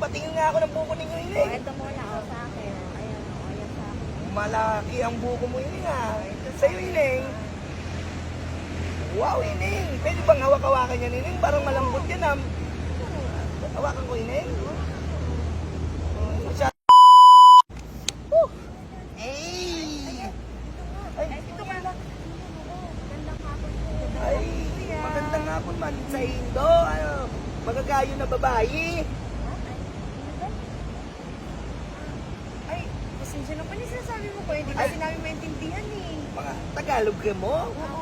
patingin nga ako ng buko ninyo, Ining. Ito muna, sa akin. Ayan, ayan sa akin. Malaki ang buko mo, Ining, ha. Sa'yo, Ining. Wow, Ining. Pwede bang hawak-hawakan yan, Ining? Parang malambot yan, ha. Hawakan ko, Ining. Masyado. Ay, Ito ka lang. Gandang hapon po. ay, magandang hapon man sa Indo. Ano, magagayo na babae. Ay, pasensya na pa niya sinasabi mo ko. Hindi kasi namin maintindihan eh. Mga Tagalog ka mo? Oo.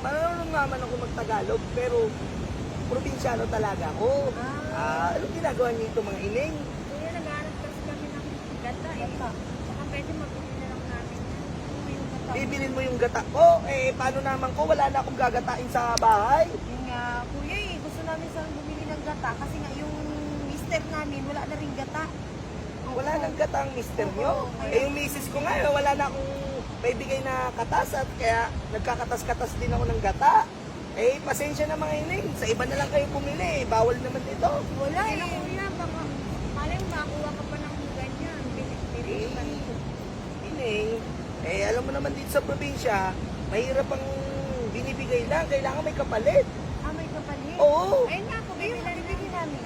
Marunong naman ako mag-Tagalog, pero probinsyano talaga ako. Anong ginagawa niyo ito, mga Ining? Kuya, nag-aanap kasi kami ng gata eh. Saka pwede mabili na lang namin yan. Ano yung gata? Bibilin mo yung gata ko, paano naman ko? Wala na akong gagatain sa bahay. Yun nga, kuya eh. Gusto namin sa bumili ng gata kasi nga yung mister namin wala na rin gata. Wala nang gata ang mister nyo. Oo. Yung misis ko nga, wala na akong maibigay na katas at kaya nagkakatas-katas din ako ng gata. Pasensya na mga Ining. Sa iba na lang kayo pumili. Bawal naman dito. Wala eh. Kuya, baka malay mo makakuha ka pa ng ganyan. Bilis pa rin. Ining, alam mo naman dito sa probinsya, mahirap ang binibigay lang. Kailangan may kapalit. May kapalit? Oo. Ayun nga, kung bibili namin.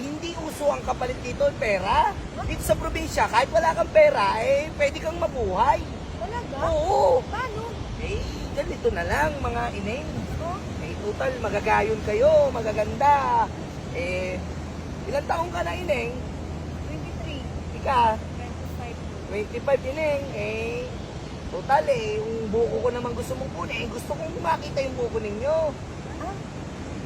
Hindi uso ang kapalit dito, pera. Dito sa probinsya, kahit wala kang pera, pwede kang mabuhay. Talaga? Oo. Paano? Ganito na lang, mga Ining. Oh? Total, magagayon kayo, magaganda. Ilang taong ka na, Ining? 23. Ika, 25. 25, Ining. Total, yung buko ko naman gusto mong kunin. Gusto kong makita yung buko ninyo.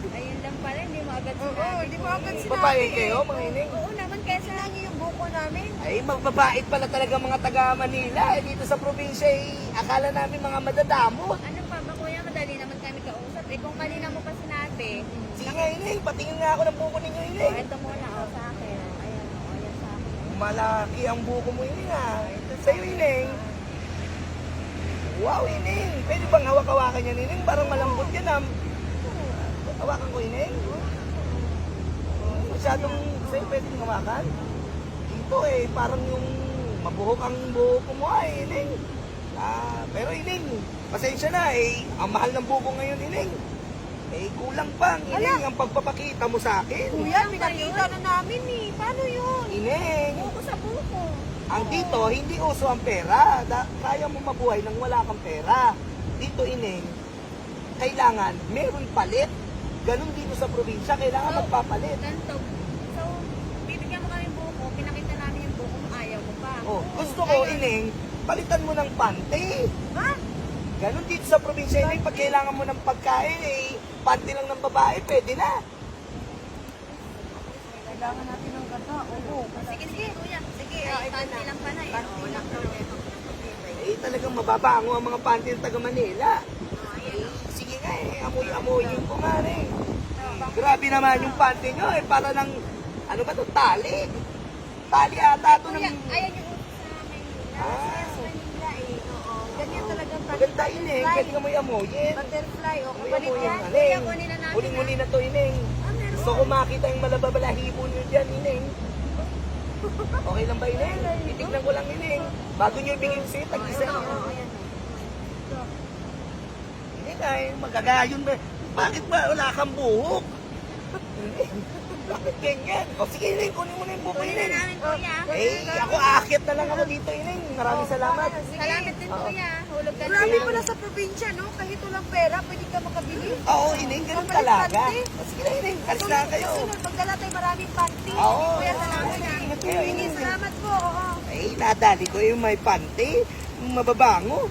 Ayun lang pala, hindi mo agad sinabi. Oo, hindi mo agad sinabi. Babae kayo, mga Ining? Oo naman, kaya sinabi niyo yung buko namin. Magbabait pala talaga mga taga Manila. Dito sa probinsya, akala namin mga madadamot. Ano pa ba, kuya? Madali naman kami kausap. Kung kanina mo pa sinabi. Sige nga, Ining. Patingin nga ako ng buko ninyo, Ining. Ito muna, sa akin. Ayan, ayan sa akin. Malaki ang buko mo, Ining, ha. Sa'yo, Ining. Wow, Ining. Pwede bang hawak-hawakan yan, Ining? Parang malambot yan, ha. Hawakan ko, Ining. Masyadong sa'yo pwedeng hawakan. Dito, parang yung mabuhok ang buko mo, Ining. Pero, Ining, pasensya na, ang mahal ng buko ngayon, Ining. Kulang pang, Ining, ang pagpapakita mo sa akin. Kuya, pinakita na namin eh. Paano yun? Ining, Buko sa buko. ang dito, hindi uso ang pera. Kaya mo mabuhay nang wala kang pera. Dito, Ining, kailangan meron palit. Ganun dito sa probinsya, kailangan magpapalit. Ganito. So, bibigyan mo kami ng buko, pinakita namin yung buko mo, ayaw mo pa. Gusto ko, Ining, palitan mo ng panty. Ha? Ganun dito sa probinsya, Ining, pag kailangan mo ng pagkain, panty lang ng babae, pwede na. Kailangan natin ng gata. Oo. Sige, sige, kuya. Sige, ito panty na. lang pala eh. Panty lang daw ito. Talagang mababango ang mga panty ng taga Manila. Sige nga, amoy-amoyin ko nga rin. Grabe naman yung panty nyo, para ng, ano ba to, tali. Tali ata to ng... Kuya, ayan yung uso sa Manila. Sa Manila eh. Oo. Ganyan talagang Maganda, Ining, pwede ka amoy-amoyin. butterfly. O, Amoy kapalit yan, yan. Ining. Kuya, kunin na natin, Huling-huli na to, Ining. Meron. Gusto ko makita yung malababalahibo nyo dyan, Ining. Okay lang ba, Ining? Titignan ko lang, Ining. Bago nyo ibigay sa'yo, tag-isa. Ining ay, magagayon ba? Bakit ba wala kang buhok? Ining, bakit ganyan? Sige, Ining, kunin mo na yung buhok, Kunin na Ining. namin, kuya. Ako aakyat na lang ako dito, Ining. Maraming salamat. Salamat din, kuya. Hulog ka na. Marami pala sa probinsya, no? Kahit walang pera, pwede ka makabili. Oo, Ining, ganun talaga. Sige na, Ining, alis na kayo. Sunod, magdala tayo maraming panty. Oo, Kuya, salamat sige, na. ingat kayo, Ining. Salamat po. Oo. Nadali ko yung may panty, yung mababango.